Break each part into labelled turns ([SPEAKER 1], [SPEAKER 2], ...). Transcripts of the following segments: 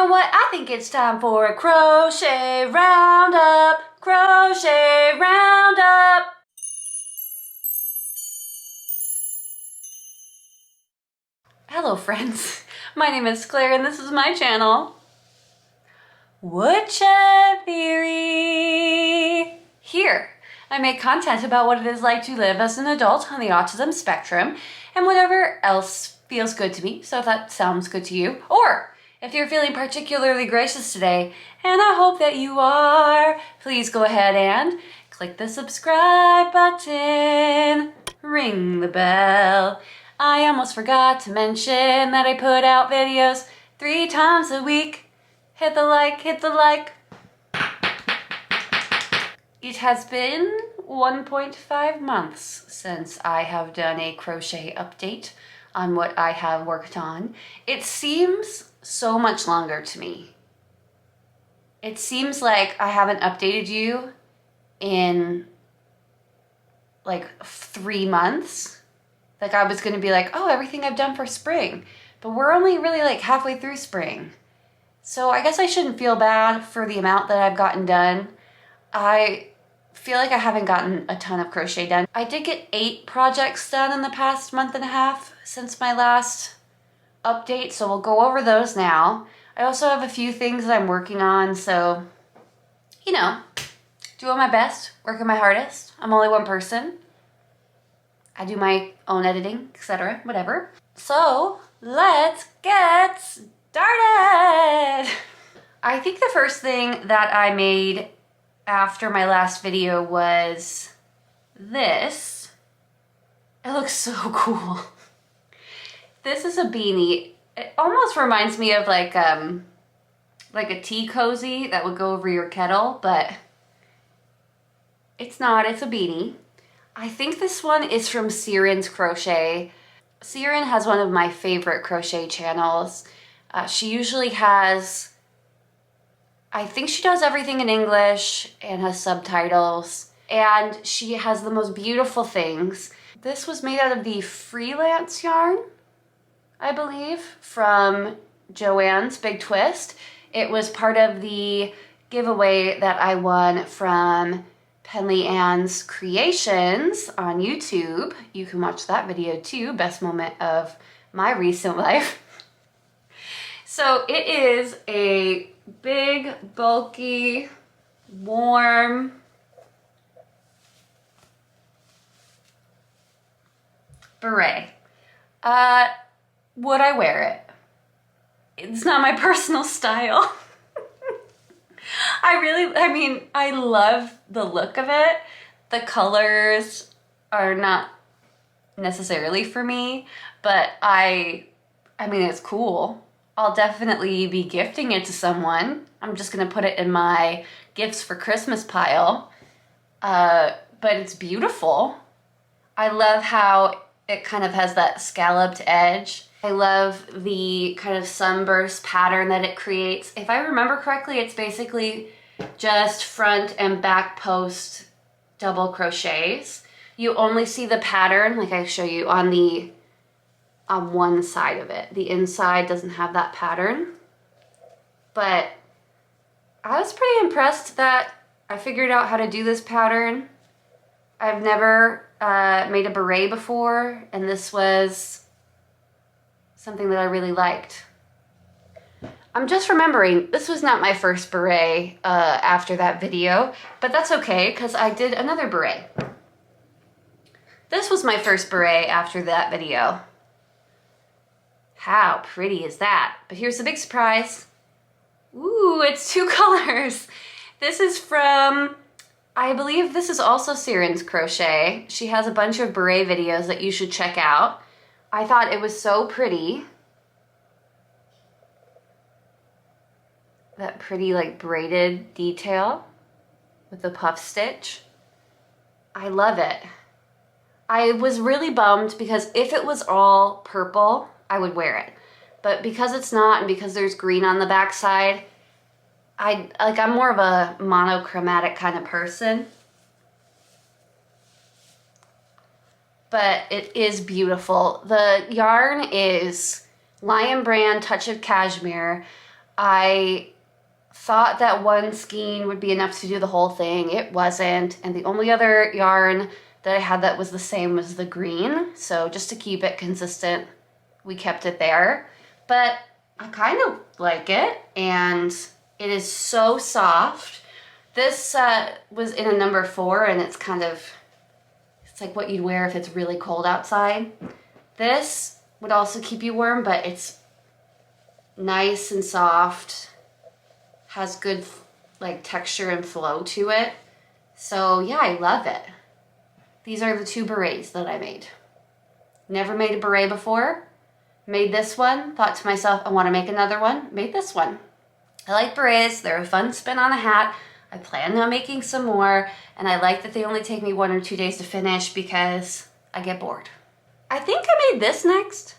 [SPEAKER 1] know what? I think it's time for a crochet roundup. Crochet roundup. Hello friends, my name is Claire and this is my channel, Woodshed Theory. Here, I make content about what it is like to live as an adult on the autism spectrum and whatever else feels good to me, so if that sounds good to you, or if you're feeling particularly gracious today, and I hope that you are, please go ahead and click the subscribe button, ring the bell. I almost forgot to mention that I put out videos 3 times a week. Hit the like, hit the like. It has been 1.5 months since I have done a crochet update on what I have worked on. It seems so much longer to me. It seems like I haven't updated you in like 3 months. Like I was gonna be like, oh, everything I've done for spring, but we're only really like halfway through spring. So I guess I shouldn't feel bad for the amount that I've gotten done. I feel like I haven't gotten a ton of crochet done. I did get 8 projects done in the past month and a half since my last update, so we'll go over those now. I also have a few things that I'm working on, so, you know, doing my best, working my hardest. I'm only one person. I do my own editing, etc., whatever. So, let's get started! I think the first thing that I made after my last video was this. It looks so cool. This is a beanie. It almost reminds me of like a tea cozy that would go over your kettle, but it's not, it's a beanie. I think this one is from Sirens Crochet. Siryn has one of my favorite crochet channels. She usually has, I think she does everything in English and has subtitles, and she has the most beautiful things. This was made out of the freelance yarn, I believe, from Joanne's Big Twist. It was part of the giveaway that I won from Penley Ann's Creations on YouTube. You can watch that video too, best moment of my recent life. So it is a big, bulky, warm, beret. Would I wear it? It's not my personal style. I love the look of it. The colors are not necessarily for me, but I mean, it's cool. I'll definitely be gifting it to someone. I'm just gonna put it in my gifts for Christmas pile. But it's beautiful. I love how it kind of has that scalloped edge. I love the kind of sunburst pattern that it creates. If I remember correctly, it's basically just front and back post double crochets. You only see the pattern, like I show you, on one side of it. The inside doesn't have that pattern. But I was pretty impressed that I figured out how to do this pattern. I've never made a beret before, and this was something that I really liked. I'm just remembering, this was not my first beret after that video, but that's okay, because I did another beret. This was my first beret after that video. How pretty is that? But here's the big surprise. Ooh, it's 2 colors. This is from, I believe this is also Sirens Crochet. She has a bunch of beret videos that you should check out. I thought it was so pretty. That pretty like braided detail with the puff stitch. I love it. I was really bummed because if it was all purple, I would wear it. But because it's not, and because there's green on the back side, I'm more of a monochromatic kind of person. But it is beautiful. The yarn is Lion Brand Touch of Cashmere. I thought that one skein would be enough to do the whole thing. It wasn't, and the only other yarn that I had that was the same was the green. So just to keep it consistent, we kept it there. But I kind of like it, and it is so soft. This was in a number 4, and it's kind of, it's like what you'd wear if it's really cold outside. This would also keep you warm, but it's nice and soft, has good like texture and flow to it. So yeah, I love it. These are the 2 berets that I made. Never made a beret before. Made this one, thought to myself, I want to make another one. Made this one. I like berets, they're a fun spin on a hat. I plan on making some more, and I like that they only take me 1 or 2 days to finish because I get bored. I think I made this next.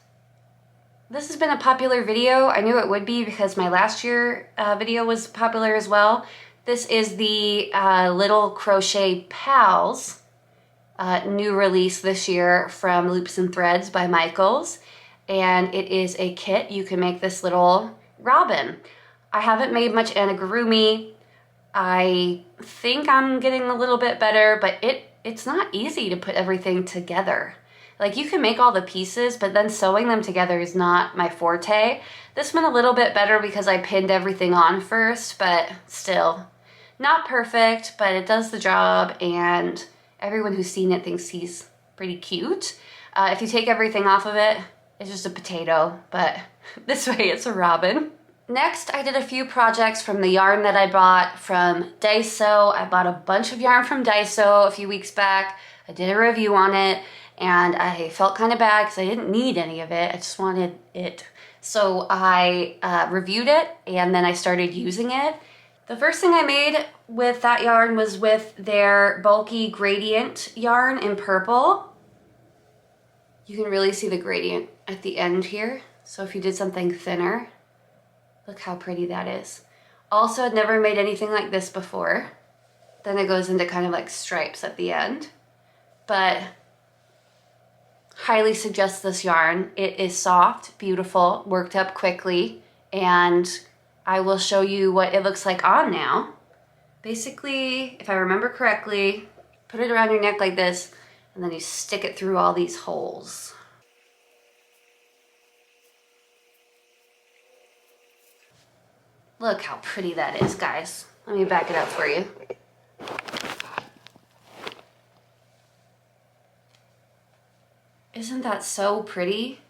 [SPEAKER 1] This has been a popular video. I knew it would be because my last year video was popular as well. This is the Little Crochet Pals new release this year from Loops and Threads by Michaels. And it is a kit. You can make this little robin. I haven't made much amigurumi. I think I'm getting a little bit better, but it's not easy to put everything together. Like, you can make all the pieces, but then sewing them together is not my forte. This went a little bit better because I pinned everything on first, but still not perfect, but it does the job, and everyone who's seen it thinks he's pretty cute. If you take everything off of it, it's just a potato, but this way it's a robin. Next, I did a few projects from the yarn that I bought from Daiso. I bought a bunch of yarn from Daiso a few weeks back. I did a review on it, and I felt kind of bad because I didn't need any of it. I just wanted it. So I reviewed it, and then I started using it. The first thing I made with that yarn was with their bulky gradient yarn in purple. You can really see the gradient at the end here. So if you did something thinner, look how pretty that is. Also, I'd never made anything like this before. Then it goes into kind of like stripes at the end. But highly suggest this yarn. It is soft, beautiful, worked up quickly, and I will show you what it looks like on now. Basically, if I remember correctly, put it around your neck like this, and then you stick it through all these holes. Look how pretty that is, guys. Let me back it up for you. Isn't that so pretty?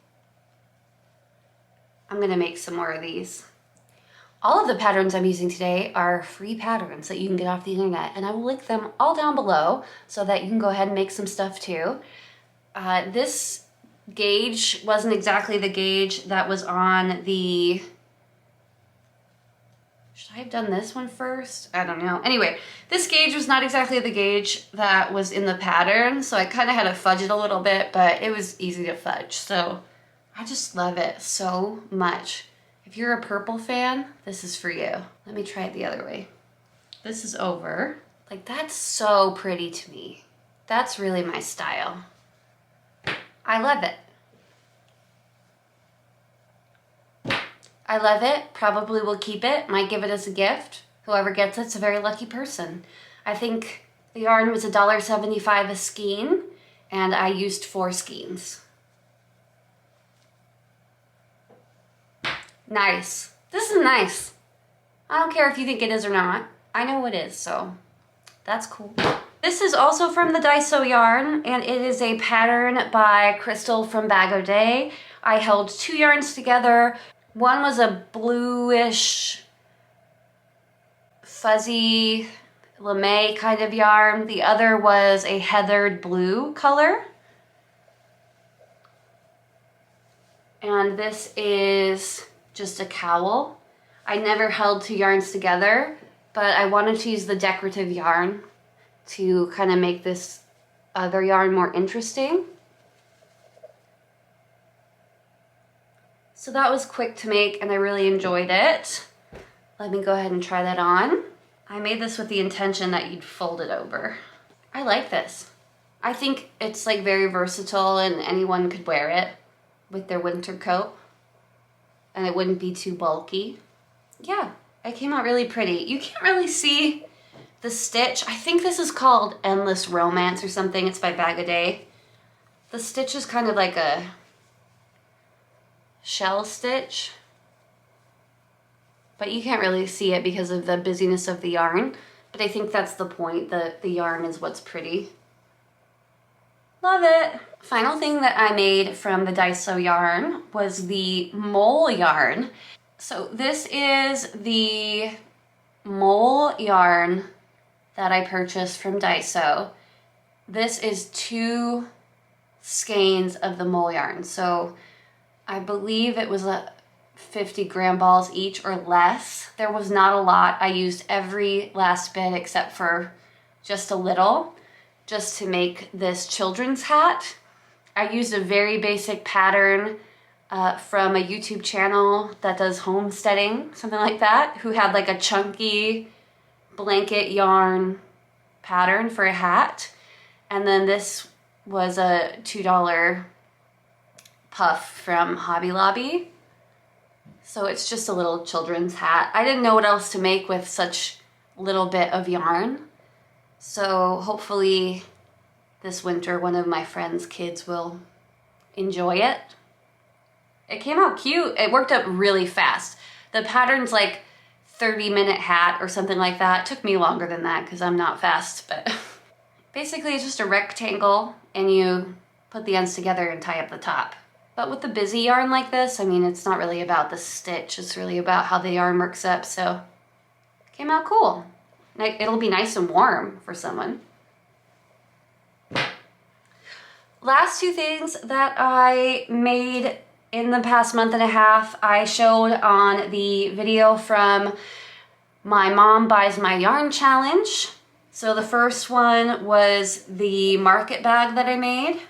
[SPEAKER 1] I'm gonna make some more of these. All of the patterns I'm using today are free patterns that you can get off the internet, and I will link them all down below so that you can go ahead and make some stuff too. This gauge wasn't exactly the gauge that was on the... Should I have done this one first? I don't know. Anyway, this gauge was not exactly the gauge that was in the pattern, so I kind of had to fudge it a little bit, but it was easy to fudge, so I just love it so much. If you're a purple fan, this is for you. Let me try it the other way. This is over. Like, that's so pretty to me. That's really my style. I love it. I love it, probably will keep it, might give it as a gift. Whoever gets it's a very lucky person. I think the yarn was $1.75 a skein, and I used 4 skeins. Nice. This is nice. I don't care if you think it is or not. I know it is, so that's cool. This is also from the Daiso yarn, and it is a pattern by Crystal from Bag O' Day. I held 2 yarns together. One was a bluish, fuzzy, lame kind of yarn. The other was a heathered blue color. And this is just a cowl. I never held 2 yarns together, but I wanted to use the decorative yarn to kind of make this other yarn more interesting. So that was quick to make, and I really enjoyed it. Let me go ahead and try that on. I made this with the intention that you'd fold it over. I like this. I think it's like very versatile, and anyone could wear it with their winter coat, and it wouldn't be too bulky. yeah, it came out really pretty. You can't really see the stitch. I think this is called Endless Romance or something. It's by Bag a Day. The stitch is kind of like a shell stitch, but you can't really see it because of the busyness of the yarn. But I think that's the point, the yarn is what's pretty. Love it. Final thing that I made from the Daiso yarn was the mole yarn. So this is the mole yarn that I purchased from Daiso. This is 2 skeins of the mole yarn. So I believe it was 50 gram balls each or less. There was not a lot. I used every last bit except for just a little, just to make this children's hat. I used a very basic pattern from a YouTube channel that does homesteading, something like that, who had like a chunky blanket yarn pattern for a hat. And then this was a $2 puff from Hobby Lobby. So it's just a little children's hat. I didn't know what else to make with such little bit of yarn. So hopefully this winter one of my friend's kids will enjoy it. It came out cute. It worked up really fast. The pattern's like 30-minute hat or something like that. It took me longer than that because I'm not fast, but basically it's just a rectangle and you put the ends together and tie up the top. But with the busy yarn like this, I mean, it's not really about the stitch. It's really about how the yarn works up, so it came out cool. It'll be nice and warm for someone. Last 2 things that I made in the past month and a half, I showed on the video from my Mom Buys My Yarn challenge. So the first one was the market bag that I made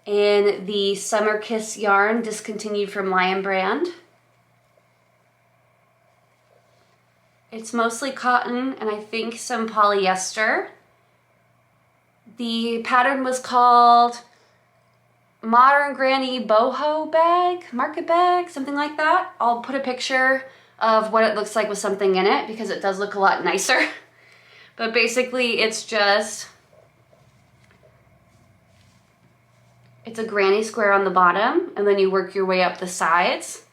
[SPEAKER 1] in the Summer Kiss yarn, discontinued from Lion Brand. It's mostly cotton and I think some polyester. The pattern was called Modern Granny Boho bag, market bag, something like that. I'll put a picture of what it looks like with something in it because it does look a lot nicer. But basically it's a granny square on the bottom and then you work your way up the sides.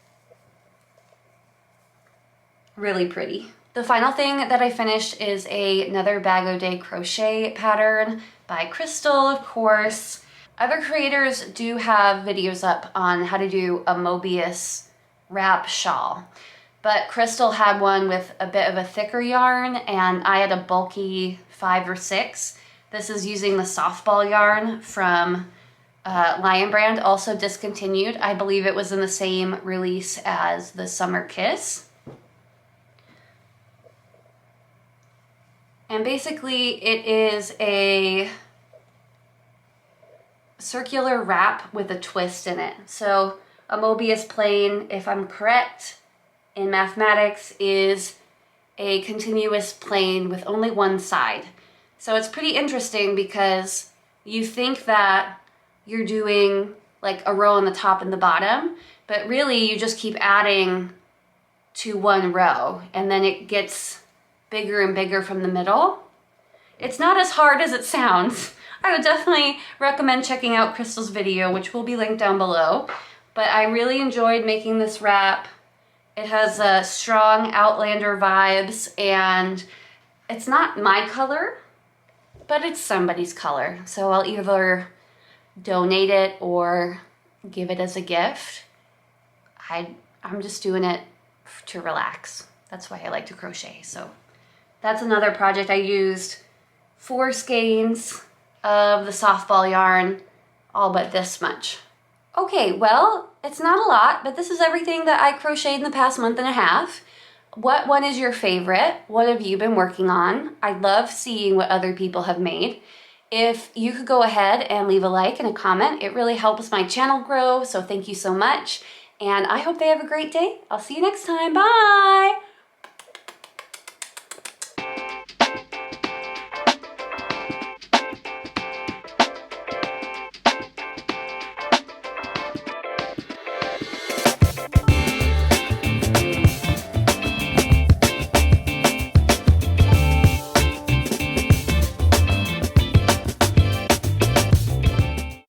[SPEAKER 1] Really pretty. The final thing that I finished is another Bag O' Day crochet pattern by Crystal, of course. Other creators do have videos up on how to do a Mobius wrap shawl, but Crystal had one with a bit of a thicker yarn and I had a bulky 5 or 6. This is using the softball yarn from Lion Brand, also discontinued. I believe it was in the same release as the Summer Kiss. And basically it is a circular wrap with a twist in it. So a Mobius plane, if I'm correct in mathematics, is a continuous plane with only one side. So it's pretty interesting because you think that you're doing like a row on the top and the bottom, but really you just keep adding to one row and then it gets bigger and bigger from the middle. It's not as hard as it sounds. I would definitely recommend checking out Crystal's video, which will be linked down below. But I really enjoyed making this wrap. It has strong Outlander vibes and it's not my color, but it's somebody's color. So I'll either donate it or give it as a gift. I'm just doing it to relax. That's why I like to crochet. So that's another project. I used 4 skeins of the softball yarn, all but this much. Okay, well, it's not a lot, but this is everything that I crocheted in the past month and a half. What one is your favorite? What have you been working on? I love seeing what other people have made. If you could go ahead and leave a like and a comment, it really helps my channel grow, so thank you so much. And I hope they have a great day. I'll see you next time. Bye!